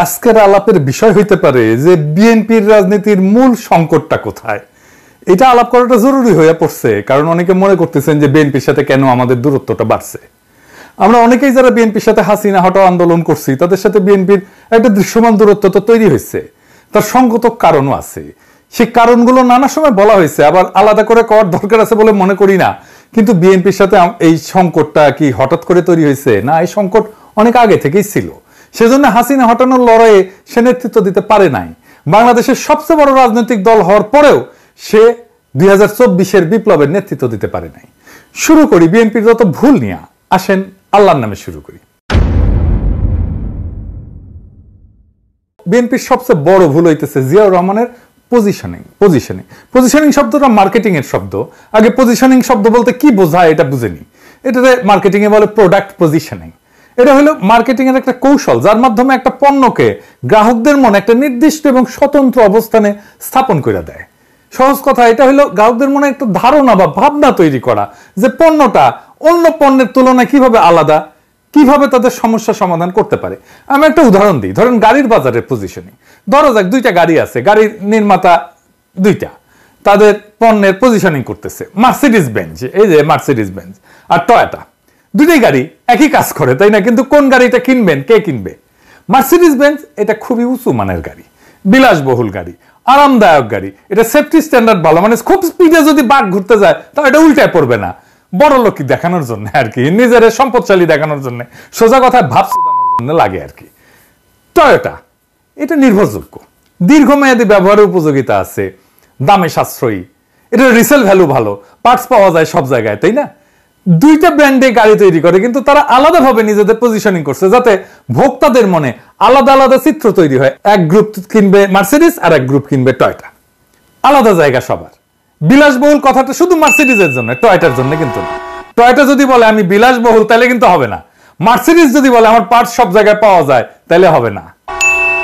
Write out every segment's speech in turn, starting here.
আজকের আলাপের বিষয় হইতে পারে যে বিএনপির রাজনীতির মূল সংকটটা কোথায়। এটা আলাপ করাটা জরুরি হয়ে পড়ছে, কারণ অনেকে মনে করতেছেন যে বিএনপির সাথে কেন আমাদের দূরত্বটা বাড়ছে। আমরা অনেকেই যারা বিএনপির সাথে হাসিনা হটাও আন্দোলন করছি, তাদের সাথে বিএনপির একটা দৃশ্যমান দূরত্ব তো তৈরি হয়েছে। তার সংগত কারণও আছে, সেই কারণগুলো নানা সময় বলা হয়েছে, আবার আলাদা করে করার দরকার আছে বলে মনে করি না। কিন্তু বিএনপির সাথে এই সংকটটা কি হঠাৎ করে তৈরি হয়েছে? না, এই সংকট অনেক আগে থেকেই ছিল। সেজন্য হাসিনা হটানোর লড়াইয়ে সে নেতৃত্ব দিতে পারে নাই। বাংলাদেশের সবচেয়ে বড় রাজনৈতিক দল হওয়ার পরেও সে 2024-এর বিপ্লবের নেতৃত্ব দিতে পারে নাই। শুরু করি বিএনপির যত ভুল নিয়ে। আসেন আল্লাহর নামে শুরু করি। বিএনপির সবচেয়ে বড় ভুল হইতেছে জিয়াউর রহমানের পজিশনিং শব্দটা মার্কেটিং এর শব্দ। আগে পজিশনিং শব্দ বলতে কি বোঝায় এটা বুঝেনি। এটাতে মার্কেটিং এ বলে প্রোডাক্ট পজিশনিং। এটা হলো মার্কেটিং এর একটা কৌশল, যার মাধ্যমে একটা পণ্যকে গ্রাহকদের মনে একটা নির্দিষ্ট এবং স্বতন্ত্র অবস্থানে স্থাপন করে দেয়। সহজ কথা, এটা হলো গ্রাহকদের মনে একটা ধারণা বা ভাবনা তৈরি করা যে পণ্যটা অন্য পণ্যের তুলনায় কিভাবে আলাদা, কিভাবে তাদের সমস্যা সমাধান করতে পারে। আমি একটা উদাহরণ দিই। ধরেন গাড়ির বাজারের পজিশনিং। ধরা যাক দুইটা গাড়ি আছে, গাড়ির নির্মাতা দুইটা, তাদের পণ্যের পজিশনিং করতেছে। মার্সিডিজ বেঞ্জ, এই যে মার্সিডিজ বেঞ্জ আর টয়োটা, দুইটাই গাড়ি একই কাজ করে, তাই না? কিন্তু কোন গাড়িটা কিনবেন, কে কিনবে? মার্সিডিজ বেঞ্জ এটা খুবই উঁচু মানের গাড়ি, বিলাসবহুল গাড়ি, আরামদায়ক গাড়ি, এটা সেফটি স্ট্যান্ডার্ড ভালো, মানে খুব স্পিডে যদি বাঘ ঘুরতে যায় তাহলে এটা উল্টায় পড়বে না। বড় লোকই দেখানোর জন্য আর কি, নিজের সম্পদশালী দেখানোর জন্য, সোজা কথায় ভাব শোধানোর জন্য লাগে আর কি। টয়োটা এটা নির্ভরযোগ্য, দীর্ঘমেয়াদী ব্যবহারের উপযোগিতা আছে, দামে সাশ্রয়ী, এটা রিসেল ভ্যালু ভালো, পার্টস পাওয়া যায় সব জায়গায়, তাই না? দুইটা ব্র্যান্ডে গাড়ি তৈরি করে, কিন্তু তারা আলাদাভাবে নিজেদের পজিশনিং করছে যাতে ভোক্তাদের মনে আলাদা আলাদা চিত্র তৈরি হয়। এক গ্রুপ কিনবে মার্সিডিজ আর এক গ্রুপ কিনবে টয়োটা, আলাদা জায়গা সবার। বিলাসবহুল কথাটা শুধু মার্সিডিজের জন্য, টয়োটার জন্য কিন্তু না। টয়োটা যদি বলে আমি বিলাসবহুল তাহলে কিন্তু হবে না। মার্সিডিজ যদি বলে আমার পার্টস সব জায়গায় পাওয়া যায় তাহলে হবে না।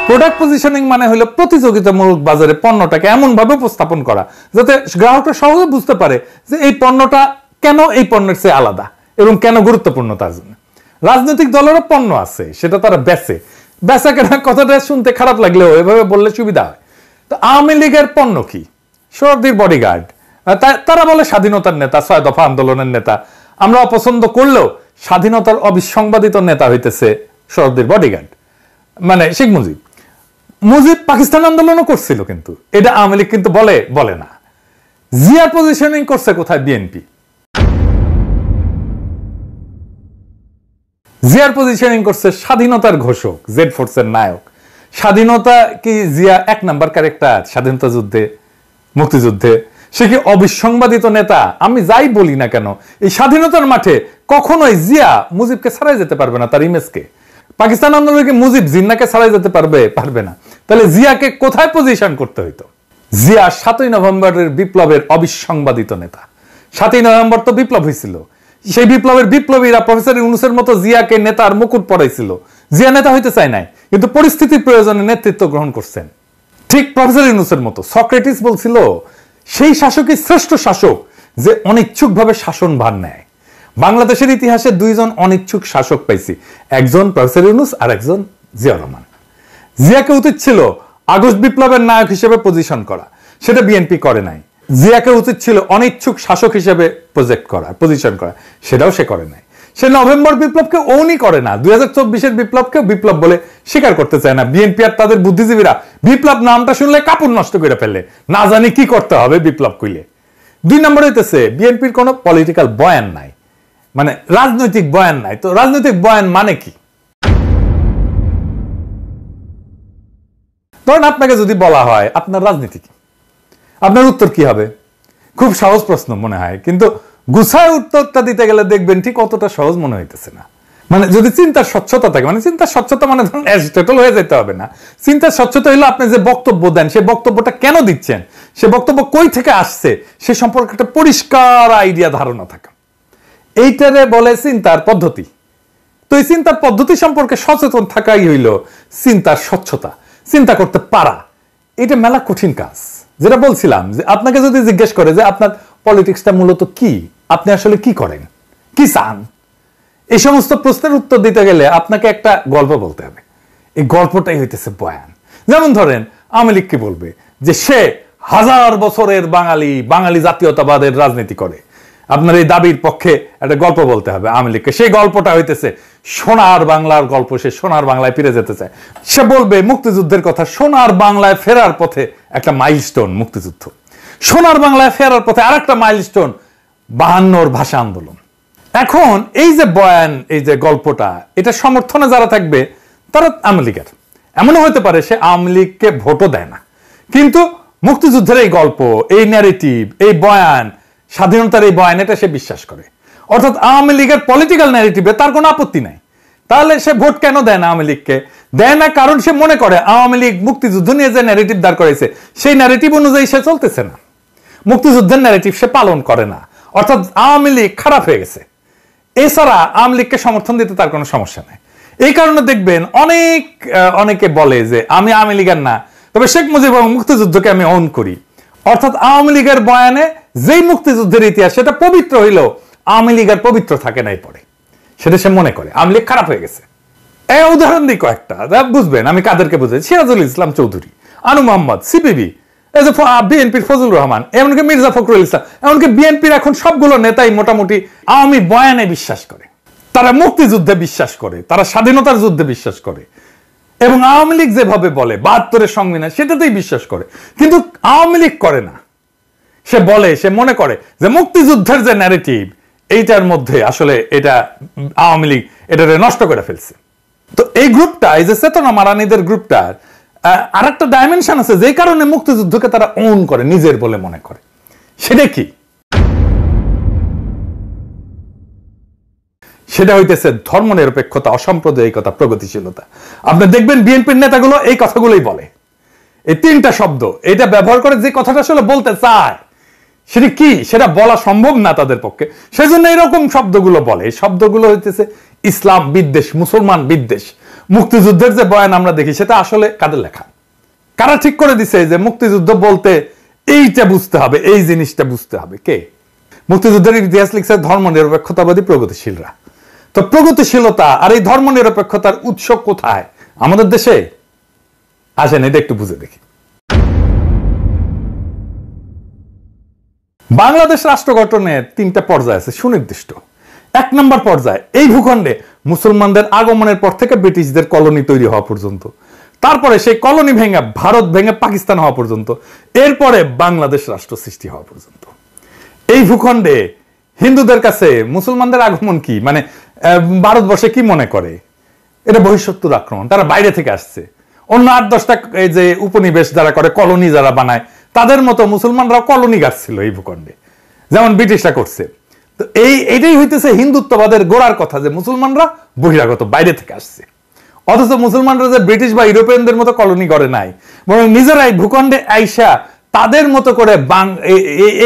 প্রোডাক্ট পজিশনিং মানে হলো প্রতিযোগিতামূলক বাজারে পণ্যটাকে এমন ভাবে উপস্থাপন করা যাতে গ্রাহকরা সহজে বুঝতে পারে যে এই পণ্যটা কেন এই পণ্যের চেয়ে আলাদা এবং কেন গুরুত্বপূর্ণ তার জন্য। রাজনৈতিক দলেরও পণ্য আছে, সেটা তারা বেচে। বেচা কেনা কথাটা শুনতে খারাপ লাগলেও এভাবে বললে সুবিধা হয়। তো আওয়ামী লীগের পণ্য কি? শরদির বডিগার্ড। তারা বলে স্বাধীনতার নেতা, 6 দফা আন্দোলনের নেতা। আমরা অপছন্দ করলেও স্বাধীনতার অবিসংবাদিত নেতা হইতেছে শরদির বডিগার্ড, মানে শেখ মুজিব। মুজিব পাকিস্তান আন্দোলনও করছিল, কিন্তু এটা আওয়ামী লীগ কিন্তু বলে না। জিয়া পজিশনিং করছে কোথায়? বিএনপি। জিয়ার পজিশনিং করছে স্বাধীনতার ঘোষক, জেড ফোর্সের নায়ক। স্বাধীনতা কি জিয়া 1 নাম্বার ক্যারেক্টার স্বাধীনতা যুদ্ধে, মুক্তিযুদ্ধে? সে কি অবিসংবাদিত নেতা? আমি যাই বলি না কেন, এই স্বাধীনতার মাঠে কখনোই জিয়া মুজিবকে ছাড়াই যেতে পারবে না, তার ইমেজকে। পাকিস্তান আন্দোলনে মুজিব জিন্নাকে ছাড়াই যেতে পারবে না। তাহলে জিয়াকে কোথায় পজিশন করতে হইতো? জিয়া 7ই নভেম্বরের বিপ্লবের অবিসংবাদিত নেতা। 7ই নভেম্বর তো বিপ্লব হয়েছিল, সেই বিপ্লবের বিপ্লবীরা প্রফেসর ইউনূসের মতো জিয়াকে নেতার মুকুট পরাইছিল। জিয়া নেতা হইতে চায় নাই, কিন্তু পরিস্থিতির প্রয়োজনে নেতৃত্ব গ্রহণ করছেন, ঠিক প্রফেসর ইউনূসের মতো। সক্রেটিস বলছিল সেই শাসকই শ্রেষ্ঠ শাসক যে অনিচ্ছুকভাবে শাসন ভার নেয়। বাংলাদেশের ইতিহাসে 2 জন অনিচ্ছুক শাসক পাইছি, একজন প্রফেসর ইউনূস আর একজন জিয়াউর রহমান। জিয়াকে উচিত ছিল আগস্ট বিপ্লবের নায়ক হিসেবে পজিশন করা, সেটা বিএনপি করে নাই। জিয়াকে উচিত ছিল অনিচ্ছুক শাসক হিসেবে পজিশন করা, সেটাও সে করে নাই। সে নভেম্বর বিপ্লবকে ওনই করে না, 2024-এর বিপ্লবকে বিপ্লব বলে স্বীকার করতে চায় না। বিএনপি আর তাদের বুদ্ধিজীবীরা বিপ্লব নামটা শুনলে কাপড় নষ্ট করে ফেলে, না জানি কি করতে হবে বিপ্লব কইলে। 2 নম্বর হইতেছে বিএনপির কোনো পলিটিক্যাল বয়ান নাই, মানে রাজনৈতিক বয়ান নাই। তো রাজনৈতিক বয়ান মানে কি? ধরেন আপনাকে যদি বলা হয় আপনার রাজনীতি কি, আপনার উত্তর কি হবে? খুব সহজ প্রশ্ন মনে হয়, কিন্তু গুছায় উত্তরটা দিতে গেলে দেখবেন ঠিক অতটা সহজ মনে হইতেছে না। মানে যদি চিন্তার স্বচ্ছতা থাকে, মানে চিন্তার স্বচ্ছতা মানে ধরুন অ্যাজিটেটল হয়ে যেতে হবে না। চিন্তার স্বচ্ছতা হলো আপনি যে বক্তব্য দেন সেই বক্তব্যটা কেন দিচ্ছেন, সে বক্তব্য কই থেকে আসছে সে সম্পর্কে একটা পরিষ্কার আইডিয়া, ধারণা থাকা, এইটারে বলে চিন্তার পদ্ধতি। তো এই চিন্তার পদ্ধতি সম্পর্কে সচেতন থাকাই হইল চিন্তার স্বচ্ছতা। চিন্তা করতে পারা এটা মেলা কঠিন কাজ। যেটা বলছিলাম যে আপনাকে যদি জিজ্ঞেস করে যে আপনার পলিটিক্সটা মূলত কি, আপনি আসলে কি করেন, কি চান, এই সমস্ত প্রশ্নের উত্তর দিতে গেলে আপনাকে একটা গল্প বলতে হবে। এই গল্পটাই হইতেছে বয়ান। যেমন ধরেন আওয়ামী লীগ কি বলবে যে সে 1000 বছরের বাঙালি জাতীয়তাবাদের রাজনীতি করে। আপনার এই দাবির পক্ষে একটা গল্প বলতে হবে আওয়ামী লীগকে। সেই গল্পটা হইতেছে সোনার বাংলার গল্প। সে সোনার বাংলায় ফিরে যেতে চায়। সে বলবে মুক্তিযুদ্ধের কথা। সোনার বাংলায় ফেরার পথে একটা মাইলস্টোন মুক্তিযুদ্ধ। সোনার বাংলায় ফেরার পথে আরেকটা মাইলস্টোন 52 ভাষা আন্দোলন। এখন এই যে বয়ান, এই যে গল্পটা, এটা সমর্থনে যারা থাকবে তারা আওয়ামী লীগের। এমনও হতে পারে সে আওয়ামী লীগকে ভোটও দেয় না, কিন্তু মুক্তিযুদ্ধের এই গল্প, এই ন্যারেটিভ, এই বয়ান, স্বাধীনতার এই বয়ান, এটা সে বিশ্বাস করে। অর্থাৎ আওয়ামী লীগের পলিটিক্যাল ন্যারেটিভে তার কোনো আপত্তি নাই। তাহলে সে ভোট কেন দেয় না আওয়ামী লীগকে? দেয় না কারণ সে মনে করে আওয়ামী লীগ মুক্তিযুদ্ধ নিয়ে যে ন্যারেটিভ দাঁড় করেছে সেই ন্যারেটিভ অনুযায়ী সে চলতেছে না, মুক্তিযুদ্ধের ন্যারেটিভ সে পালন করে না। অর্থাৎ আওয়ামী লীগ খারাপ হয়ে গেছে। এছাড়া আওয়ামী লীগকে সমর্থন দিতে তার কোনো সমস্যা নাই। এই কারণে দেখবেন অনেকে বলে যে আমি আওয়ামী লীগের না, তবে শেখ মুজিব এবং মুক্তিযুদ্ধকে আমি অন করি। অর্থাৎ আওয়ামী লীগের বয়ানে যেই মুক্তিযুদ্ধের ইতিহাস সেটা পবিত্র হইলেও আওয়ামী লীগের পবিত্র থাকে নাই পরে, সেটা সে মনে করে আওয়ামী লীগ খারাপ হয়ে গেছে। এই উদাহরণ দিই কয়েকটা, বুঝবেন আমি কাদেরকে বুঝাই। সিরাজুল ইসলাম চৌধুরী, আনু মোহাম্মদ, সিপিবি, এই যে বিএনপির ফজলুর রহমান, এমনকি মির্জা ফখরুল ইসলাম, এমনকি বিএনপির এখন সবগুলো নেতাই মোটামুটি আওয়ামী বয়ানে বিশ্বাস করে। তারা মুক্তিযুদ্ধে বিশ্বাস করে, তারা স্বাধীনতার যুদ্ধে বিশ্বাস করে, এবং আওয়ামী লীগ যেভাবে বলে 72-এর সংবিধান সেটাতেই বিশ্বাস করে। কিন্তু আওয়ামী লীগ করে না। সে বলে, সে মনে করে যে মুক্তিযুদ্ধের যে ন্যারেটিভ এইটার মধ্যে আসলে এটা আওয়ামী লীগ এটা নষ্ট করে ফেলছে। তো এই গ্রুপটা, এই যে চেতনা মারানিদের গ্রুপটার আর একটা ডাইমেনশন আছে যেই কারণে মুক্তিযুদ্ধকে তারা ওন করে, নিজের বলে মনে করে। সেটা কি? সেটা হইতেছে ধর্মনিরপেক্ষতা, অসাম্প্রদায়িকতা, প্রগতিশীলতা। আপনি দেখবেন বিএনপির নেতাগুলো এই কথাগুলোই বলে, এই 3টা শব্দ এটা ব্যবহার করে। যে কথাটা আসলে বলতে চায় সেটা কি, সেটা বলা সম্ভব না তাদের পক্ষে, সেজন্য এরকম শব্দগুলো বলে। এই শব্দগুলো হইতেছে ইসলাম বিদ্বেষ, মুসলমান বিদ্বেষ। মুক্তিযুদ্ধের যে বয়ান আমরা দেখি সেটা আসলে কাদের লেখা? কারা ঠিক করে দিছে যে মুক্তিযুদ্ধ বলতে এইটা বুঝতে হবে, এই জিনিসটা বুঝতে হবে? কে? মুক্তিযুদ্ধের ইতিহাস লিখছে ধর্মনিরপেক্ষতাবাদী প্রগতিশীলরা। তো প্রগতিশীলতা আর এই ধর্মনিরপেক্ষতার উৎস কোথায়? আমাদের দেশে। আসেন এটা একটু বুঝে দেখি। বাংলাদেশ রাষ্ট্র গঠনের 3টা পর্যায় আছে সুনির্দিষ্ট। 1 নম্বর পর্যায়, এই ভূখণ্ডে মুসলমানদের আগমনের পর থেকে ব্রিটিশদের কলোনি তৈরি হওয়া পর্যন্ত, তারপরে সেই কলোনি ভেঙে ভারত ভেঙে পাকিস্তান হওয়া পর্যন্ত, এরপরে বাংলাদেশ রাষ্ট্র সৃষ্টি হওয়া পর্যন্ত। এই ভূখণ্ডে হিন্দুদের কাছে মুসলমানদের আগমন কি, মানে ভারতবর্ষে কি মনে করে? এটা বহিঃশত্রুর আক্রমণ, তারা বাইরে থেকে আসছে। অন্য 8-10টা এই যে উপনিবেশ যারা করে, কলোনি যারা বানায়, তাদের মতো মুসলমানরাও কলোনি গাড়ছিল এই ভূখণ্ডে, যেমন ব্রিটিশরা করছে। তো এইটাই হইতেছে হিন্দুত্ববাদের গোড়ার কথা, যে মুসলমানরা বহিরাগত, বাইরে থেকে আসছে। অথচ মুসলমানরা যে ব্রিটিশ বা ইউরোপিয়ানদের মতো কলোনি করে নাই, বরং নিজেরাই ভূখণ্ডে আইসা তাদের মতো করে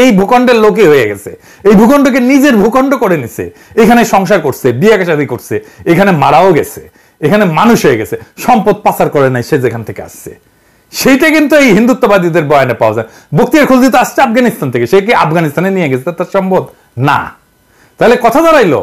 এই ভূখণ্ডের লোকে হয়ে গেছে, এই ভূখণ্ডকে নিজের ভূখণ্ড করে নিছে। এখানে সংসার করছে, বিয়ে শাদী করছে, এখানে মারাও গেছে, এখানে মানুষ হয়ে গেছে, সম্পদ পাচার করে নাই সে যেখান থেকে আসছে। সেইটা কিন্তু এই হিন্দুত্ববাদীদের বয়ানে পাওয়া যায়। বখতিয়ার খলজি তো আসছে আফগানিস্তান থেকে, সে কি আফগানিস্তানে নিয়ে গেছে তার সম্পদ? না। তাহলে কথা দাঁড়াইলো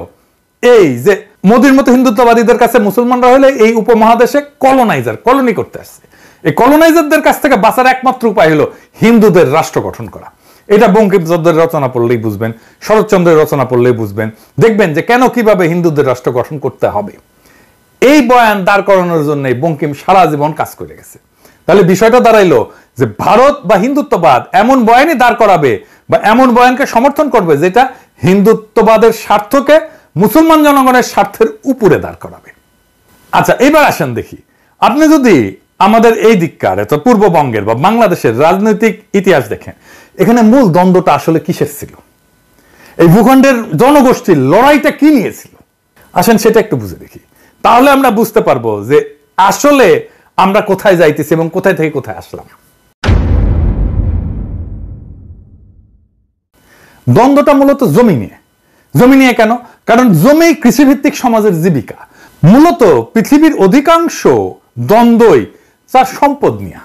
এই যে মোদির মতো হিন্দুত্ববাদীদের কাছে মুসলমানরা হলে এই উপমহাদেশে কলোনাইজার, কলোনি করতে আসছে। এই কলোনাইজারদের কাছ থেকে বাঁচার একমাত্র উপায় হলো হিন্দুদের রাষ্ট্র গঠন করা। এটা বঙ্কিমচন্দ্রের রচনা পড়লেই বুঝবেন, শরৎচন্দ্রের রচনা পড়লেই বুঝবেন। দেখবেন যে কেন কিভাবে হিন্দুদের রাষ্ট্র গঠন করতে হবে। এই বয়ান দাঁড় করানোর জন্য বঙ্কিম সারা জীবন কাজ করে গেছে। তাহলে বিষয়টা দাঁড়াইলো যে ভারত বা হিন্দুত্ববাদ এমন বয়ানই দাঁড় করাবে বা এমন বয়ানকে সমর্থন করবে যেটা হিন্দুত্ববাদের স্বার্থকে মুসলমান জনগণের স্বার্থের উপরে দাঁড় করাবে। আচ্ছা, এবার আসেন দেখি, আপনি যদি আমাদের এই দিককার পূর্ববঙ্গের বা বাংলাদেশের রাজনৈতিক ইতিহাস দেখেন, এখানে মূল দ্বন্দ্বটা আসলে কিসের ছিল? এই ভূখণ্ডের জনগোষ্ঠীর লড়াইটা কি নিয়েছিল? আসেন সেটা একটু বুঝে দেখি, তাহলে আমরা বুঝতে পারবো যে আসলে আমরা কোথায় যাইতেছি এবং কোথায় থেকে কোথায় আসলাম। দ্বন্দ্বটা মূলত জমি নিয়ে। জমি নিয়ে কেন? কারণ জমি কৃষিভিত্তিক সমাজের জীবিকা। মূলত পৃথিবীর অধিকাংশ দ্বন্দ্বই তার সম্পদ নিয়ে।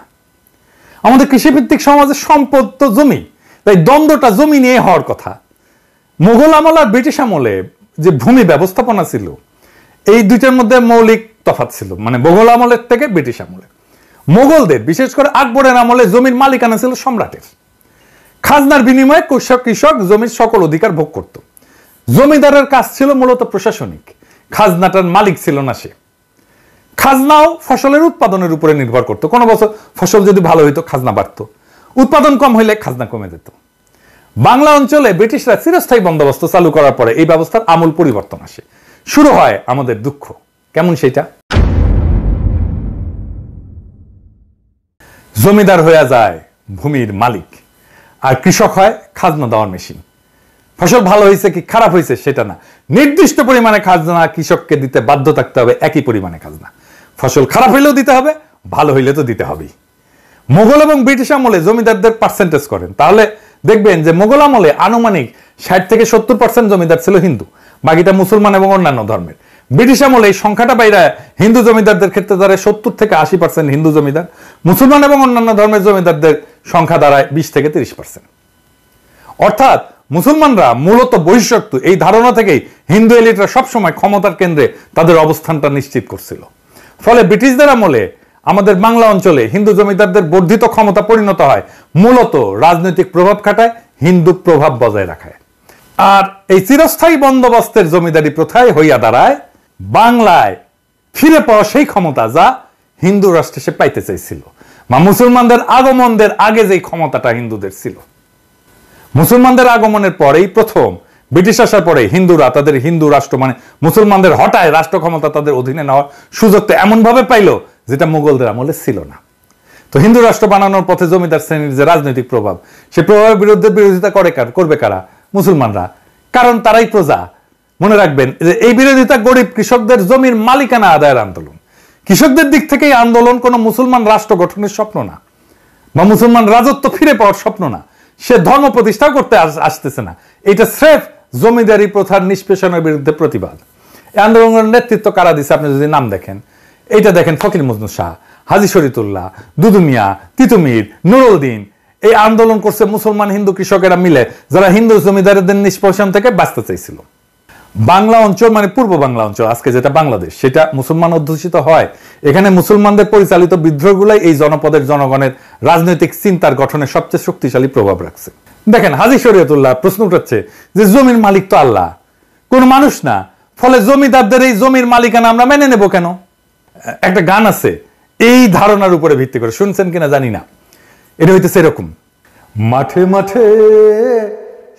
আমাদের কৃষিভিত্তিক সমাজের সম্পদ তো জমি, তাই দ্বন্দ্বটা জমি নিয়ে হওয়ার কথা। মুঘল আমল আর ব্রিটিশ আমলে যে ভূমি ব্যবস্থাপনা ছিল, এই দুইটার মধ্যে মৌলিক তফাৎ ছিল, মানে মোগল আমলের থেকে ব্রিটিশ আমলে। মোগলদের বিশেষ করে আকবরের আমলে জমির মালিকানা ছিল সম্রাটের। খাজনার বিনিময়ে কৃষক জমির সকল অধিকার ভোগ করত। জমিদারের কাজ ছিল মূলত প্রশাসনিক, খাজনাটার মালিক ছিল না সে। খাজনাও ফসলের উৎপাদনের উপরে নির্ভর করত। কোনো বছর ফসল যদি ভালো হইতো খাজনা বাড়তো, উৎপাদন কম হইলে খাজনা কমে যেত। বাংলা অঞ্চলে ব্রিটিশরা চিরস্থায়ী বন্দোবস্ত চালু করার পরে এই ব্যবস্থার আমূল পরিবর্তন আসে। শুরু হয় আমাদের দুঃখ। কেমন সেটা? জমিদার হয়ে যায় ভূমির মালিক, আর কৃষক হয় খাজনা দেওয়ার মেশিন। ফসল ভালো হয়েছে কি খারাপ হয়েছে সেটা না, নির্দিষ্ট পরিমাণে খাজনা কৃষককে দিতে বাধ্য থাকতে হবে, একই পরিমাণে খাজনা। ফসল খারাপ হইলেও দিতে হবে, ভালো হইলে তো দিতে হবেই। মোগল এবং ব্রিটিশ আমলে জমিদারদের পার্সেন্টেজ করেন, তাহলে দেখবেন যে মোগল আমলে আনুমানিক 60 থেকে 70% জমিদার ছিল হিন্দু, বাকিটা মুসলমান এবং অন্যান্য ধর্মের। ব্রিটিশ আমলে এই সংখ্যাটা বাইরে হিন্দু জমিদারদের ক্ষেত্রে দাঁড়ায় 70 থেকে 80% হিন্দু জমিদার, মুসলমান এবং অন্যান্য ধর্মের জমিদারদের সংখ্যা দাঁড়ায় 20 থেকে 30%। অর্থাৎ মুসলমানরা মূলত বহিঃশত্রু, এই ধারণা থেকেই হিন্দু এলিটরা সবসময় ক্ষমতার কেন্দ্রে তাদের অবস্থানটা নিশ্চিত করছিল। ফলে ব্রিটিশদের আমলে আমাদের বাংলা অঞ্চলে হিন্দু জমিদারদের বর্ধিত ক্ষমতা পরিণত হয় মূলত রাজনৈতিক প্রভাব খাটায়, হিন্দু প্রভাব বজায় রাখায়। আর এই চিরস্থায়ী বন্দোবস্তের জমিদারি প্রথায় হইয়া দাঁড়ায় বাংলায় ফিরে পাওয়া সেই ক্ষমতা যা হিন্দু রাষ্ট্রে সে পাইতে চাইছিল, বা মুসলমানদের আগমনের আগে যেই ক্ষমতাটা হিন্দুদের ছিল। মুসলমানদের আগমনের পরেই প্রথম ব্রিটিশ আসার পরে হিন্দুরা তাদের হিন্দু রাষ্ট্র, মানে মুসলমানদের হঠায় রাষ্ট্র ক্ষমতা তাদের অধীনে নেওয়ার সুযোগটা এমন ভাবে পাইল যেটা মুঘলদের আমলে ছিল না। তো হিন্দু রাষ্ট্র বানানোর পথে জমিদার শ্রেণীর যে রাজনৈতিক প্রভাব, সে প্রভাবের বিরুদ্ধে বিরোধিতা করবে কারা? মুসলমানরা, কারণ তারাই প্রজা। মনে রাখবেন যে এই বিরোধিতা গরিব কৃষকদের জমির মালিকানা আদায়ের আন্দোলন। কৃষকদের দিক থেকে এই আন্দোলন কোনো মুসলমান রাষ্ট্র গঠনের স্বপ্ন না, বা মুসলমান রাজত্ব ফিরে পাওয়ার স্বপ্ন না, সে ধর্ম প্রতিষ্ঠা করতে আসতেছে না। এটা স্রেফ জমিদারি প্রথার নিষ্পেষণের বিরুদ্ধে প্রতিবাদ। এই আন্দোলনের নেতৃত্ব কারা দিচ্ছে আপনি যদি নাম দেখেন, এইটা দেখেন ফকির মজনু শাহ, হাজী শরীয়তুল্লাহ, দুদু মিয়া, তিতুমির, নুরুদ্দিন। এই আন্দোলন করছে মুসলমান হিন্দু কৃষকেরা মিলে, যারা হিন্দু জমিদারদের নিষ্পেষণ থেকে বাঁচতে চাইছিল। বাংলা অঞ্চল মানে পূর্ব বাংলা অঞ্চল, আজকে যেটা বাংলাদেশ, সেটা মুসলমান অধ্যুষিত হয়। এখানে মুসলমানদের পরিচালিত বিদ্রোহগুলাই এই জনপদের জনগণের রাজনৈতিক চিন্তার গঠনে সবচেয়ে শক্তিশালী প্রভাব রাখছে। দেখেন হাজী শরীয়তুল্লাহ প্রশ্ন উঠাচ্ছে যে জমির মালিক তো আল্লাহ, কোন মানুষ না, ফলে জমিদারদের এই জমির মালিকানা আমরা মেনে নেব কেন? একটা গান আছে এই ধারণার উপরে ভিত্তি করে, শুনছেন কিনা জানি না। এটা হইতেছে এরকম: মাঠে মাঠে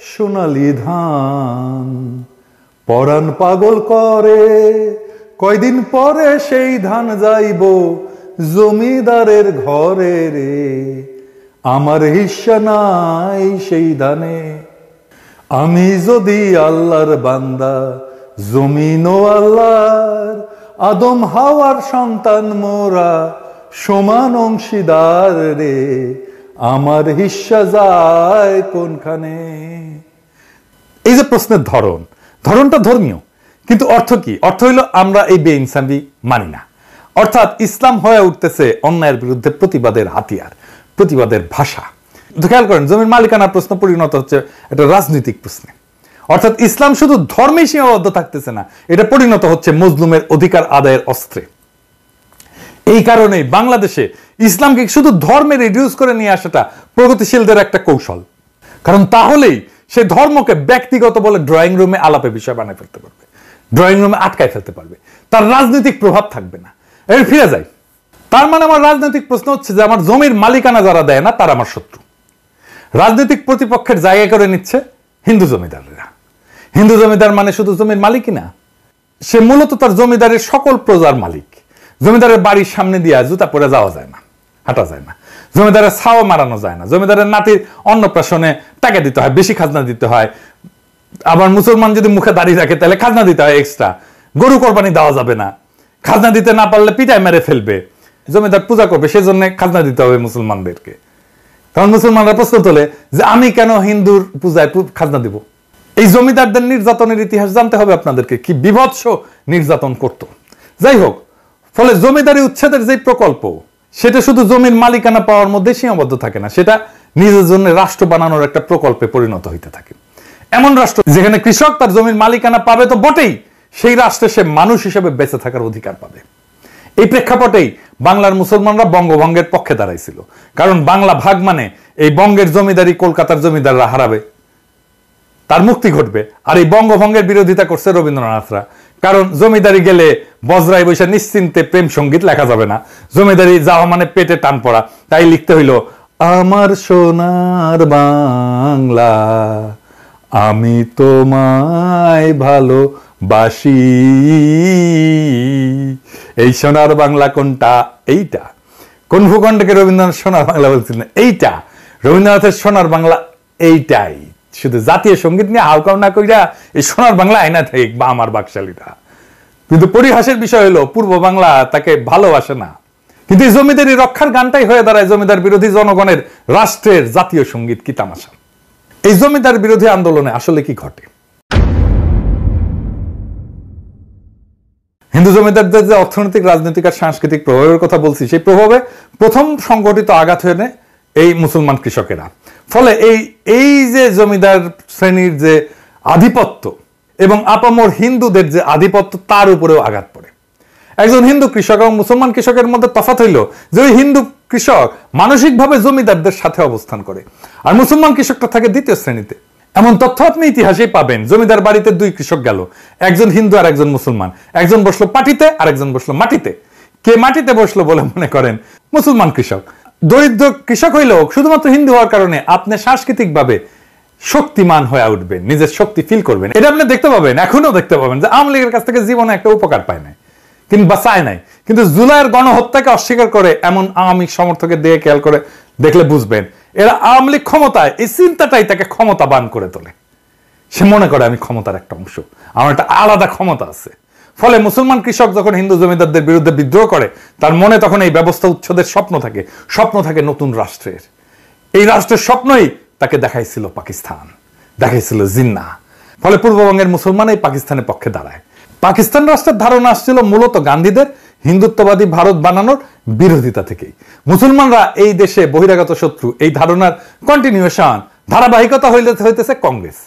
সোনালি ধান, পরাণ পাগল করে, কয়দিন পরে সেই ধান যাইব জমিদারের ঘরে রে, আমার হিস্সা নাই সেই ধানে, আমি যদি আল্লাহর বান্দা, জমিন ও আল্লাহর, আদম হাওয়ার সন্তান মোরা, সমান অংশীদার রে, আমার হিস্সা যায় কোনখানে। এই যে প্রশ্নের ধরনটা ধর্মীয়, কিন্তু অর্থ কি? অর্থ হইল আমরা এই বেইনসাফি মানি না। অর্থাৎ ইসলাম হয়ে উঠতেছে অন্যায়ের বিরুদ্ধে প্রতিবাদের হাতিয়ার, প্রতিবাদের ভাষা। খেয়াল করেন, জমির মালিকানার প্রশ্ন পরিণত হচ্ছে একটা রাজনৈতিক প্রশ্নে। অর্থাৎ ইসলাম শুধু ধর্মেই সীমাবদ্ধ থাকতেছে না, এটা পরিণত হচ্ছে মজলুমের অধিকার আদায়ের অস্ত্রে। এই কারণেই বাংলাদেশে ইসলামকে শুধু ধর্মে রিডিউস করে নিয়ে আসাটা প্রগতিশীলদের একটা কৌশল। কারণ তাহলেই সে ধর্মকে ব্যক্তিগত বলে ড্রয়িং রুমে আলাপের বিষয় বানায় ফেলতে পারবে, ড্রয়িং রুমে আটকায় ফেলতে পারবে, তার রাজনৈতিক প্রভাব থাকবে না। এর ফিরে যাই, তার মানে আমার রাজনৈতিক প্রশ্ন হচ্ছে যে আমার জমির মালিকানা যারা দেয় না তারা আমার শত্রু। রাজনৈতিক প্রতিপক্ষের জায়গা করে নিচ্ছে হিন্দু জমিদাররা। হিন্দু জমিদার মানে শুধু জমির মালিকই না, সে মূলত তার জমিদারের সকল প্রজার মালিক। জমিদারের বাড়ির সামনে দিয়ে জুতা পরে যাওয়া যায় না, হাঁটা যায় না, জমিদারের ছাওয়া মারানো যায় না, জমিদারের নাতির অন্নপ্রাশনে টাকা দিতে হয়, বেশি খাজনা দিতে হয়। আবার মুসলমান যদি মুখে দাঁড়িয়ে রাখে তাহলে খাজনা দিতে হয় এক্সট্রা, গরু কোরবানি দেওয়া যাবে না, খাজনা দিতে না পারলে পিটায় মেরে ফেলবে। জমিদার পূজা করবে, সেজন্য খাজনা দিতে হবে মুসলমানদেরকে। কারণ মুসলমানরা প্রশ্ন তোলে যে আমি কেন হিন্দুর পূজায় খাজনা দিব? এই জমিদারদের নির্যাতনের ইতিহাস জানতে হবে আপনাদেরকে, কি বিভৎস নির্যাতন করত। যাই হোক, ফলে জমিদারি উচ্ছেদের যে প্রকল্প, সেটা শুধু জমির মালিকানা পাওয়ার মধ্যে সীমাবদ্ধ থাকে না, সেটা নিজের জন্য রাষ্ট্র বানানোর একটা প্রকল্পে পরিণত হইতে থাকে। এমন রাষ্ট্র যেখানে কৃষক তার জমির মালিকানা পাবে তো বটেই, সেই রাষ্ট্রে সে মানুষ হিসেবে বেঁচে থাকার অধিকার পাবে। এই প্রেক্ষাপটেই বাংলার মুসলমানরা বঙ্গভঙ্গের পক্ষে দাঁড়াইছিল, কারণ বাংলা ভাগ মানে এই বঙ্গের জমিদারি কলকাতার জমিদাররা হারাবে, তার মুক্তি ঘটবে। আর এই বঙ্গভঙ্গের বিরোধিতা করছে রবীন্দ্রনাথরা, কারণ জমিদারি গেলে বজরায় বৈশা নিশ্চিন্তে প্রেম সঙ্গীত লেখা যাবে না, জমিদারি যাওয়া মানে পেটে টান পড়া। তাই লিখতে হইল আমার সোনার বাংলা আমি তোমায় ভালোবাসি। এই সোনার বাংলা কোনটা? এইটা। কোন ভূখণ্ডকে রবীন্দ্রনাথ সোনার বাংলা বলছিলেন? এইটা। রবীন্দ্রনাথের সোনার বাংলা এইটাই। শুধু জাতীয় সঙ্গীত নিয়ে হালকাও না কইরা এই সোনার বাংলা আইনা থেকে বা আমার বাকশালীরা। কিন্তু পরিহাসের বিষয় হলো পূর্ব বাংলা তাকে ভালোবাসে না। কিন্তু এই জমিদারি রক্ষার গানটাই হয়ে দাঁড়ায় জমিদার বিরোধী জনগণের রাষ্ট্রের জাতীয় সঙ্গীত। কি তামাশা! এই জমিদার বিরোধী আন্দোলনে আসলে কি ঘটে? হিন্দু জমিদারদের যে অর্থনৈতিক, রাজনৈতিক আর সাংস্কৃতিক প্রভাবের কথা বলছি, সেই প্রভাবে প্রথম সংগঠিত আঘাত হয়ে নেয় এই মুসলমান কৃষকেরা। ফলে এই যে জমিদার শ্রেণীর যে আধিপত্য এবং আপামর হিন্দুদের যে আধিপত্য, তার উপরেও আঘাত পড়ে। একজন হিন্দু কৃষক এবং মুসলমান কৃষকের মধ্যে তফাৎ হইল যে ওই হিন্দু কৃষক মানসিকভাবে জমিদারদের সাথে অবস্থান করে, আর মুসলমান কৃষকটা থাকে দ্বিতীয় শ্রেণীতে। এমন তথ্য আপনি ইতিহাসেই পাবেন। জমিদার বাড়িতে দুই কৃষক গেল, একজন হিন্দু আর একজন মুসলমান। একজন বসলো পাটিতে আর একজন বসলো মাটিতে। কে মাটিতে বসলো বলে মনে করেন? মুসলমান কৃষক। দরিদ্র কৃষক হইলেও শুধুমাত্র হিন্দু হওয়ার কারণে আপনি সাংস্কৃতিকভাবে শক্তিমান হয়ে উঠবেন, নিজের শক্তি ফিল করবেন। এটা আপনি দেখতে পাবেন, এখনো দেখতে পাবেন যে আওয়ামী লীগের কাছ থেকে জীবনে একটা উপকার পায় নাই কিংবা চায় নাই, কিন্তু জুলাইয়ের গণহত্যাকে অস্বীকার করে এমন আওয়ামী সমর্থকের দিয়ে খেয়াল করে দেখলে বুঝবেন এরা আওয়ামী লীগ ক্ষমতায়, এই চিন্তাটাই তাকে ক্ষমতাবান করে তোলে। সে মনে করে আমি ক্ষমতার একটা অংশ, আমার একটা আলাদা ক্ষমতা আছে। ফলে মুসলমান কৃষক যখন হিন্দু জমিদারদের বিরুদ্ধে বিদ্রোহ করে, তার মনে তখন এই ব্যবস্থা উচ্ছেদের স্বপ্ন থাকে নতুন রাষ্ট্রের। এই রাষ্ট্রের স্বপ্নই তাকে দেখাইছিল পাকিস্তান, দেখাইছিল জিন্নাহ। ফলে পূর্ববঙ্গের মুসলমান এই পাকিস্তানের পক্ষে দাঁড়ায়। পাকিস্তান রাষ্ট্রের ধারণা আসছিল মূলত গান্ধীদের হিন্দুত্ববাদী ভারত বানানোর বিরোধিতা থেকেই। মুসলমানরা এই দেশে বহিরাগত শত্রু, এই ধারণার কন্টিনিউশন, ধারাবাহিকতা হইতেছে কংগ্রেস।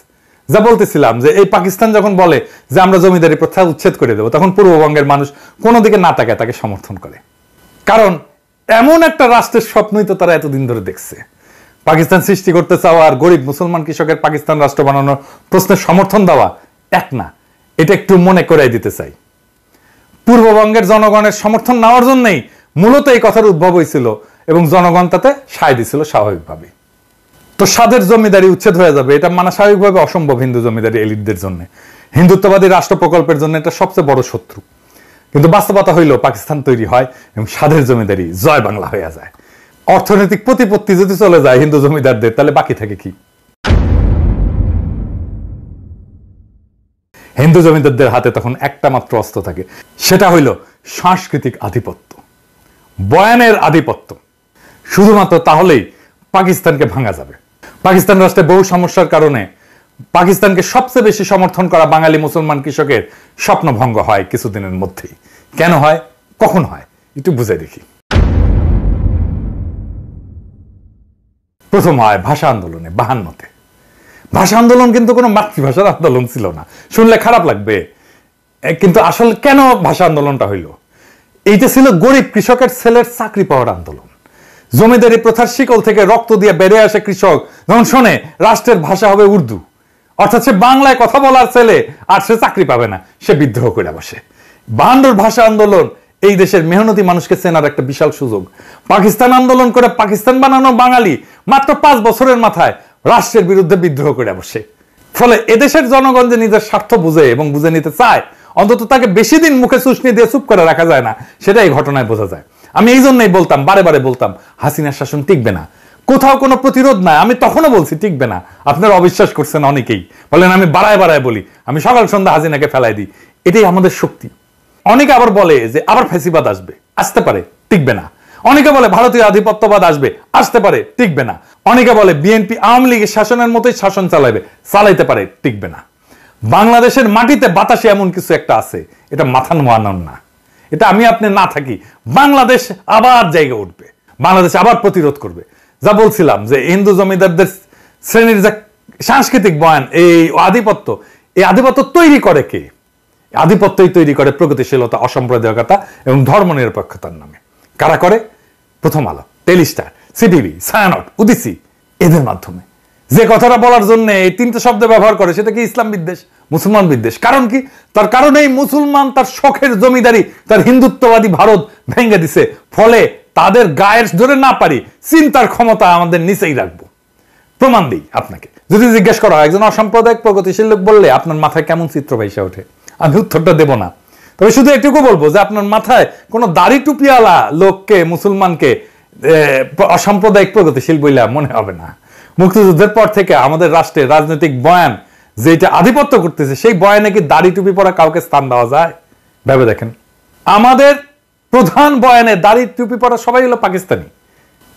যা বলতেছিলাম যে এই পাকিস্তান যখন বলে যে আমরা জমিদারি প্রথা উচ্ছেদ করে দেবো, তখন পূর্ববঙ্গের মানুষ কোনো দিকে না তাকায় তাকে সমর্থন করে, কারণ এমন একটা রাষ্ট্রের স্বপ্নই তো তারা এতদিন ধরে দেখছে। পাকিস্তান সৃষ্টি করতে চাওয়া আর গরিব মুসলমান কৃষকের পাকিস্তান রাষ্ট্র বানানোর প্রশ্নের সমর্থন দেওয়া এক না, এটা একটু মনে করাই দিতে চাই। পূর্ববঙ্গের জনগণের সমর্থন নেওয়ার জন্যই মূলত এই কথার উদ্ভব হয়েছিল এবং জনগণ তাতে সায় দিছিল স্বাভাবিকভাবে। তো স্বাদের জমিদারি উচ্ছেদ হয়ে যাবে, এটা মানা স্বাভাবিকভাবে অসম্ভব জন্য জমিদারি এলিটদের জন্য। হিন্দুত্ববাদী রাষ্ট্র প্রকল্পের জন্য এটা সবচেয়ে বড় শত্রু। কিন্তু বাস্তবতা হইল পাকিস্তান তৈরি হয় এবং স্বাদের জমিদারি জয় বাংলা হয়ে যায়। অর্থনৈতিক প্রতিপত্তি যদি চলে যায় হিন্দু জমিদারদের, তাহলে বাকি থাকে কি? হিন্দু জমিদারদের হাতে তখন একটা মাত্র অস্ত্র থাকে, সেটা হইল সাংস্কৃতিক আধিপত্য, বয়ানের আধিপত্য। শুধুমাত্র তাহলেই পাকিস্তানকে ভাঙা যাবে। পাকিস্তান রাষ্ট্রে বহু সমস্যার কারণে পাকিস্তানকে সবচেয়ে বেশি সমর্থন করা বাঙালি মুসলমান কৃষকের স্বপ্নভঙ্গ হয় কিছুদিনের মধ্যেই। কেন হয়, কখন হয়, একটু বুঝে দেখি। প্রথম হয় ভাষা আন্দোলনে 52-তে। ভাষা আন্দোলন কিন্তু কোনো মাতৃভাষার আন্দোলন ছিল না, শুনলে খারাপ লাগবে, কিন্তু আসলে কেন ভাষা আন্দোলনটা হইল? এইটা ছিল গরিব কৃষকের ছেলের চাকরি পাওয়ার আন্দোলন। জমিদারি প্রথার শিকল থেকে রক্ত দিয়ে বেড়ে আসে কৃষক যখন শোনে রাষ্ট্রের ভাষা হবে উর্দু, অর্থাৎ সে বাংলায় কথা বলার ছেলে আর সে চাকরি পাবে না, সে বিদ্রোহ করে বসে। 52 ভাষা আন্দোলন এই দেশের মেহনতি মানুষকে চেনার একটা বিশাল সুযোগ। পাকিস্তান আন্দোলন করে পাকিস্তান বানানো বাঙালি মাত্র 5 বছরের মাথায় রাষ্ট্রের বিরুদ্ধে বিদ্রোহ করে বসে। ফলে এদেশের জনগণ যে নিজের স্বার্থ বুঝে এবং বুঝে নিতে চায়, অন্তত তাকে বেশি দিন মুখে চুষনি দিয়ে চুপ করে রাখা যায় না, সেটা এই ঘটনায় বোঝা যায়। আমি এই জন্যই বলতাম, বারে বারে বলতাম, হাসিনার শাসন টিকবে না, কোথাও কোনো প্রতিরোধ নাই। আমি তখনও বলছি টিকবে না, আপনারা অবিশ্বাস করছেন অনেকেই, বলেন আমি বাড়ায় বাড়ায় বলি, আমি সকাল সন্ধ্যা হাসিনাকে ফেলাই দিই। এটাই আমাদের শক্তি। অনেকে আবার বলে যে আবার ফ্যাসিবাদ আসবে, আসতে পারে, টিকবে না। অনেকে বলে ভারতীয় আধিপত্যবাদ আসবে, আসতে পারে, টিকবে না। অনেকে বলে বিএনপি আওয়ামী লীগের শাসনের মতোই শাসন চালাইতে পারে, টিকবে না। বাংলাদেশের মাটিতে বাতাসে এমন কিছু একটা আছে, এটা মাথা নোয়ানোর না। এটা আমি আপনি না থাকি, বাংলাদেশ আবার জায়গা উঠবে, বাংলাদেশ আবার প্রতিরোধ করবে। যা বলছিলাম যে হিন্দু জমিদারদের শ্রেণীর যে সাংস্কৃতিক বয়ান, এই আধিপত্য তৈরি করে কে? আধিপত্যই তৈরি করে প্রগতিশীলতা, অসাম্প্রদায়িকতা এবং ধর্মনিরপেক্ষতার নামে। কারা করে? প্রথম আলো, টেলিস্টার, সিটিভি, ছায়ানট, উদিসি, এদের মাধ্যমে। যে কথাটা বলার জন্য এই তিনটে শব্দ ব্যবহার করে সেটা কি ইসলাম বিদ্বেষ, মুসলমান বিদ্বেষ। কারণ কি? তার কারণেই মুসলমান তার শখের জমিদারি, তার হিন্দুত্ববাদী ভারত ভেঙে দিছে। ফলে তাদের গায়ের ধরে না পারি চিন্তার ক্ষমতা আমাদের নিচেই রাখবো। প্রমাণ দিই আপনাকে। যদি জিজ্ঞেস করা হয় একজন অসাম্প্রদায়িক প্রগতিশীল লোক বললে আপনার মাথায় কেমন চিত্র ভাইসা ওঠে, আমি উত্তরটা দেব না। তবে শুধু এটুকু বলবো যে আপনার মাথায় কোনো দাড়ি টুপিওয়ালা লোককে, মুসলমানকে অসাম্প্রদায়িক প্রগতিশীল বইলা মনে হবে না। মুক্তিযুদ্ধের পর থেকে আমাদের রাষ্ট্রের রাজনৈতিক বয়ান যেটা আধিপত্য করতেছে, সেই বয়ানে কি দাড়ি টুপি পরা কাউকে স্থান দেওয়া যায়? ভেবে দেখেন। আমাদের প্রধান বয়ানে দাড়ি টুপি পরা সবাই হলো পাকিস্তানি,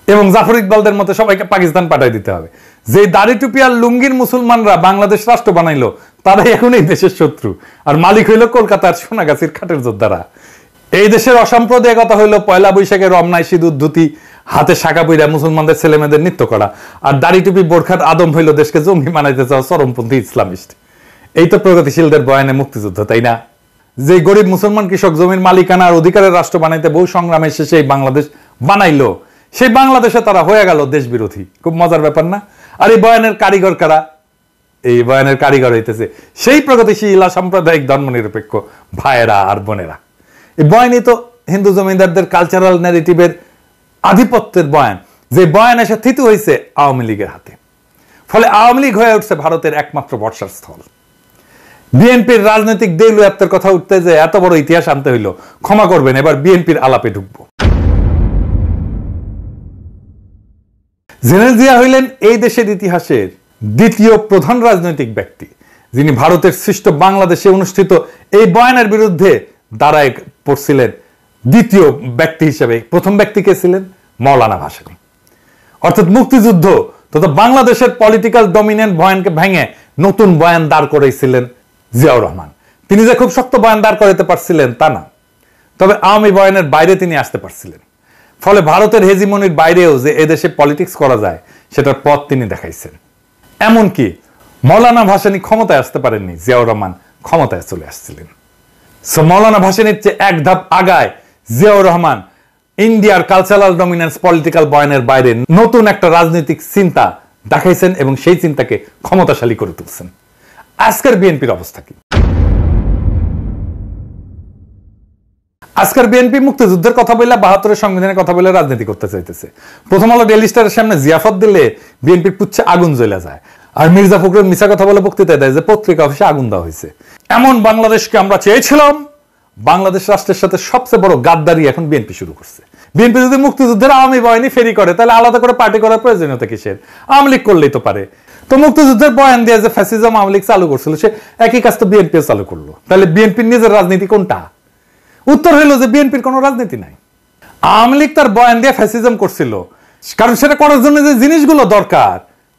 এবং জাফর ইকবালদের মতো সবাইকে পাকিস্তান পাঠিয়ে দিতে হবে। যে দাড়ি টুপি আর লুঙ্গির মুসলমানরা বাংলাদেশ রাষ্ট্র বানাইলো, তারাই এখন এই দেশের শত্রু, আর মালিক হইল কলকাতার সোনাগাছির খাটের যোদ্ধারা। এই দেশের অসাম্প্রদায়িকতা হইল পয়লা বৈশাখে রমনায় সিঁদুর ধুতি, হাতে শাখা পইরা মুসলমানদের ছেলেমেয়েদের নৃত্য করা, আর দাড়ি টুপি বোরখার আদম হইল দেশকে জঙ্গি বানাইতে চাওয়া চরমপন্থী ইসলামিস্ট। এই তো প্রগতিশীলদের বয়ানে মুক্তিযুদ্ধ, তাই না? যে গরিব মুসলমান কৃষক জমির মালিকানা আর অধিকারের রাষ্ট্র বানাইতে বহু সংগ্রামের শেষে এই বাংলাদেশ বানাইলো, সেই বাংলাদেশে তারা হয়ে গেল দেশ বিরোধী। খুব মজার ব্যাপার না? আর এই বয়ানের কারিগর কারা? এই বয়ানের কারিগর হইতেছে সেই প্রগতিশীল সাম্প্রদায়িক ধর্মনিরপেক্ষ ভাইয়েরা আর বোনেরা। এই বয়ানই তো হিন্দু জমিদারদের কালচারাল ন্যারেটিভের আধিপত্যের বয়ান, যে বয়ান এসে থিতু হয়েছে আওয়ামী লীগের হাতে। ফলে আওয়ামী লীগ হয়ে উঠছে ভারতের একমাত্র বর্ষার স্থল। বিএনপির রাজনৈতিক দেউলিয়াত্বের কথা উঠতে যে এত বড় ইতিহাস আনতে হইল, ক্ষমা করবেন, এবার বিএনপির আলাপে ঢুকবো। জেনারেল জিয়া হইলেন এই দেশের ইতিহাসের দ্বিতীয় প্রধান রাজনৈতিক ব্যক্তি, যিনি ভারতের সৃষ্ট বাংলাদেশে অনুষ্ঠিত এই বয়ানের বিরুদ্ধে দাঁড়ায় পড়ছিলেন দ্বিতীয় ব্যক্তি হিসেবে। প্রথম ব্যক্তি কে ছিলেন? মৌলানা ভাসানী। অর্থাৎ মুক্তিযুদ্ধ তথা বাংলাদেশের পলিটিক্যাল ডমিনেন্ট বয়ানকে ভেঙে নতুন বয়ান দাঁড় করেছিলেন জিয়াউর রহমান। তিনি যে খুব শক্ত বয়ান দাঁড় করাতে পারছিলেন তা না, তবে আওয়ামী বয়ানের বাইরে তিনি আসতে পারছিলেন। ফলে ভারতের হেজিমনির বাইরেও যে এদেশে পলিটিক্স করা যায় সেটার পথ তিনি দেখাইছেন। এমনকি মৌলানা ভাসানী ক্ষমতায় আসতে পারেননি, জিয়াউর রহমান ক্ষমতায় চলে আসছিলেন। সো মৌলানা ভাসানীর চেয়ে এক ধাপ আগায় জিয়াউর রহমান ইন্ডিয়ার কালচারাল ডমিনেন্স পলিটিক্যাল বয়ানের বাইরে নতুন একটা রাজনৈতিক চিন্তা দেখাইছেন এবং সেই চিন্তাকে ক্ষমতাশালী করে তুলছেন। আজকের বিএনপির অবস্থা কি? আজকের বিএনপি মুক্তিযুদ্ধের কথা বলে, ৭২-এর সংবিধানের কথা বলে রাজনীতি করতে চাইতেছে। প্রথম আলো ডেইলি স্টারের সামনে জিয়াফত দিলে বিএনপির পুচ্ছে আগুন জ্বলে যায়, আর মির্জা ফখরুল মিছা কথা বলে বক্তৃতা দেয় যে পত্রিকা অফিসে আগুন দেওয়া হয়েছে। এমন বাংলাদেশকে আমরা চেয়েছিলাম। বাংলাদেশ রাষ্ট্রের সাথে সবচেয়ে বড় গাদ্দারি এখন বিএনপি শুরু করছে। বিএনপি যদি মুক্তিযুদ্ধের আওয়ামী বয়ানই ফেরি করে, তাহলে আলাদা করে পার্টি করার প্রয়োজনীয়তা কিসের? আওয়ামী লীগ করলেই তো পারে। তো মুক্তিযুদ্ধের বয়ান দিয়ে যে ফ্যাসিজম আওয়ামী লীগ চালু করছিল, সে একই কাজ তো বিএনপিও চালু করলো। তাহলে বিএনপির নিজের রাজনীতি কোনটা? উত্তর হইল যে বিএনপির কোনো রাজনীতি নাই। আওয়ামী লীগ তার বয়ান দিয়ে ফ্যাসিজম করছিল, কারণ সেটা করার জন্য যে জিনিসগুলো দরকার,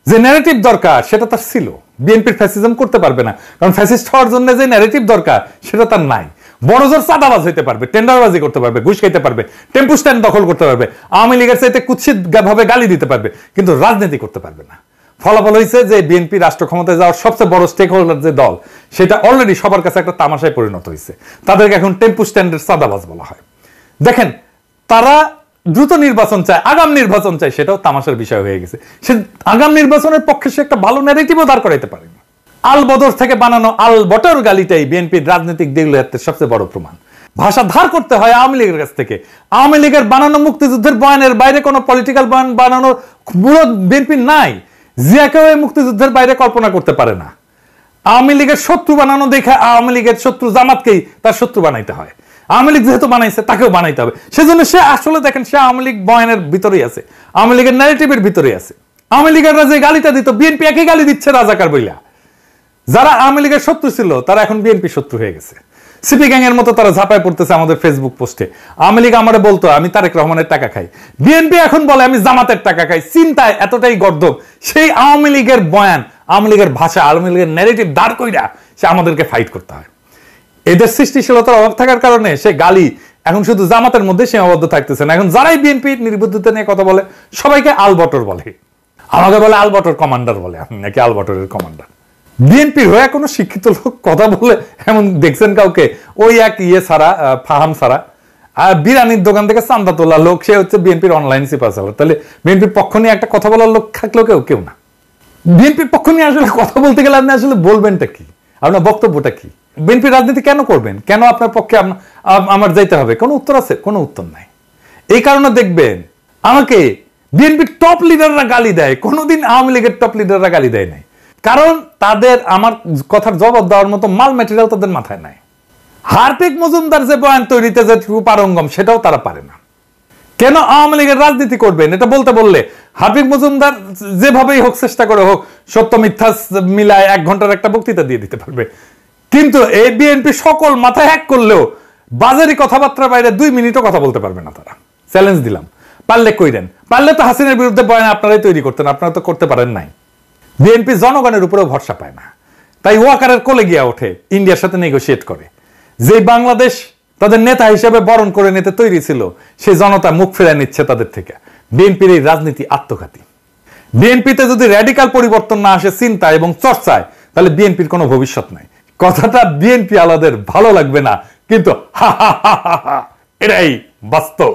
যে ন্যারেটিভ দরকার, সেটা তার ছিল। বিএনপির ফ্যাসিজম করতে পারবে না, কারণ ফ্যাসিস্ট হওয়ার জন্য যে ন্যারেটিভ দরকার সেটা তার নাই। বড় জোর চাঁদাবাজ হইতে পারবে, টেন্ডারবাজি করতে পারবে, ঘুষ খাইতে পারবে, টেম্পু স্ট্যান্ড দখল করতে পারবে, আওয়ামী লীগের চাইতে কুৎসিত ভাবে গালি দিতে পারবে, কিন্তু রাজনীতি করতে পারবে না। ফলাফল হয়েছে যে বিএনপি রাষ্ট্র ক্ষমতায় যাওয়ার সবচেয়ে বড় স্টেক হোল্ডার যে দল, সেটা অলরেডি সবার কাছে একটা তামাশায় পরিণত হয়েছে। তাদেরকে এখন টেম্পু স্ট্যান্ডের চাঁদাবাজ বলা হয়। দেখেন, তারা দ্রুত নির্বাচন চায়, আগাম নির্বাচন চায়, সেটাও তামাশার বিষয় হয়ে গেছে। সে আগাম নির্বাচনের পক্ষে সে একটা ভালো ন্যারেটিভও দাঁড় করাইতে পারেনি। আল বদর থেকে বানানো আল বটর গালিটাই বিএনপির রাজনৈতিক দেউলিয়াত্বের সবচেয়ে বড় প্রমাণ। ভাষা ধার করতে হয় আওয়ামী লীগের কাছ থেকে। আওয়ামী লীগের বানানো মুক্তিযুদ্ধের বয়ানের বাইরে কোনো পলিটিক্যাল বয়ান বানানোর পুরো বিএনপির নাই। জিয়াকেও এই মুক্তিযুদ্ধের বাইরে কল্পনা করতে পারে না। আওয়ামী লীগের শত্রু বানানো দেখে আওয়ামী লীগের শত্রু জামাতকেই তার শত্রু বানাইতে হয়। আওয়ামী লীগ যেহেতু বানাইছে, তাকেও বানাইতে হবে। সেজন্য সে আসলে দেখেন, সে আওয়ামী লীগ বয়ানের ভিতরেই আছে, আওয়ামী লীগের ন্যারেটিভের ভিতরেই আছে। আওয়ামী লীগেররা যে গালিটা দিত, বিএনপি একই গালি দিচ্ছে রাজাকার বইলা। যারা আওয়ামী লীগের শত্রু ছিল, তারা এখন বিএনপি শত্রু হয়ে গেছে। সিপি গ্যাং এর মতো তারা ঝাঁপায় পড়তেছে আমাদের ফেসবুক পোস্টে। আওয়ামী লীগ আমারে বলতো আমি তারেক রহমানের টাকা খাই, বিএনপি এখন বলে আমি জামাতের টাকা খাই। চিন্তায় এতটাই গর্দভ, সেই আওয়ামী লীগের বয়ান, আওয়ামী লীগের ভাষা, আওয়ামী লীগের ন্যারেটিভ দাঁড় কইরা সে আমাদেরকে ফাইট করতে হয়। এদের সৃষ্টিশীলতার অভাব থাকার কারণে সে গালি এখন শুধু জামাতের মধ্যে সীমাবদ্ধ থাকতেছে না। এখন যারাই বিএনপি নির্বুদ্ধিতা নিয়ে কথা বলে, সবাইকে আলবটর বলে। আমাকে বলে আলবটর কমান্ডার বলে, আমি নাকি আলবটরের কমান্ডার। বিএনপির হয়ে কোনো শিক্ষিত লোক কথা বলে এমন দেখছেন কাউকে? ওই এক ছাড়া, ফাহাম ছাড়া। আর বিরানির দোকান থেকে চান্দা তোলা লোক, সে হচ্ছে বিএনপির অনলাইন সিপাচালার। তাহলে বিএনপির পক্ষ নিয়ে একটা কথা বলার লোক থাকলেও কেউ না। বিএনপির পক্ষ নিয়ে আসলে কথা বলতে গেলে আপনি আসলে বলবেনটা কি, আপনার বক্তব্যটা কি? বিএনপির রাজনীতি কেন করবেন? কেন আপনার পক্ষে আমার যাইতে হবে? কোনো উত্তর আছে? কোনো উত্তর নাই। এই কারণে দেখবেন আমাকে বিএনপির টপ লিডাররা গালি দেয়, কোনোদিন আওয়ামী লীগের টপ লিডাররা গালি দেয় নাই। কারণ তাদের আমার কথার জবাব দেওয়ার মতো মাল ম্যাটেরিয়াল তাদের মাথায় নাই। হার্পিক মজুমদার যে বয়ান তৈরিতে যেটুকু পারঙ্গম, সেটাও তারা পারে না। কেন আওয়ামী লীগের রাজনীতি করবেন এটা বলতে বললে হার্পিক মজুমদার যেভাবেই হোক, চেষ্টা করে হোক, সত্য মিথ্যা মিলায় 1 ঘন্টার একটা বক্তৃতা দিয়ে দিতে পারবে। কিন্তু এই বিএনপি সকল মাথায় হ্যাক করলেও বাজারি কথাবার্তার বাইরে 2 মিনিটও কথা বলতে পারবে না তারা। চ্যালেঞ্জ দিলাম, পারলে কইরেন। পারলে তো হাসিনার বিরুদ্ধে বয়ান আপনারাই তৈরি করতেন, আপনারা তো করতে পারেন নাই। বিএনপি জনগণের উপরেও ভরসা পায় না, তাই ওয়াকারের কোলে গিয়া ওঠে, ইন্ডিয়ার সাথে নেগোশিয়েট করে। যে বাংলাদেশ তাদের নেতা হিসেবে বরণ করে নিতে তৈরি ছিল, সেই জনতা মুখ ফিরে নিচ্ছে তাদের থেকে। বিএনপির এই রাজনীতি আত্মঘাতী। বিএনপিতে যদি র্যাডিক্যাল পরিবর্তন না আসে চিন্তা এবং চর্চায়, তাহলে বিএনপির কোনো ভবিষ্যৎ নাই। কথাটা বিএনপি আলাদের ভালো লাগবে না, কিন্তু এটাই বাস্তব।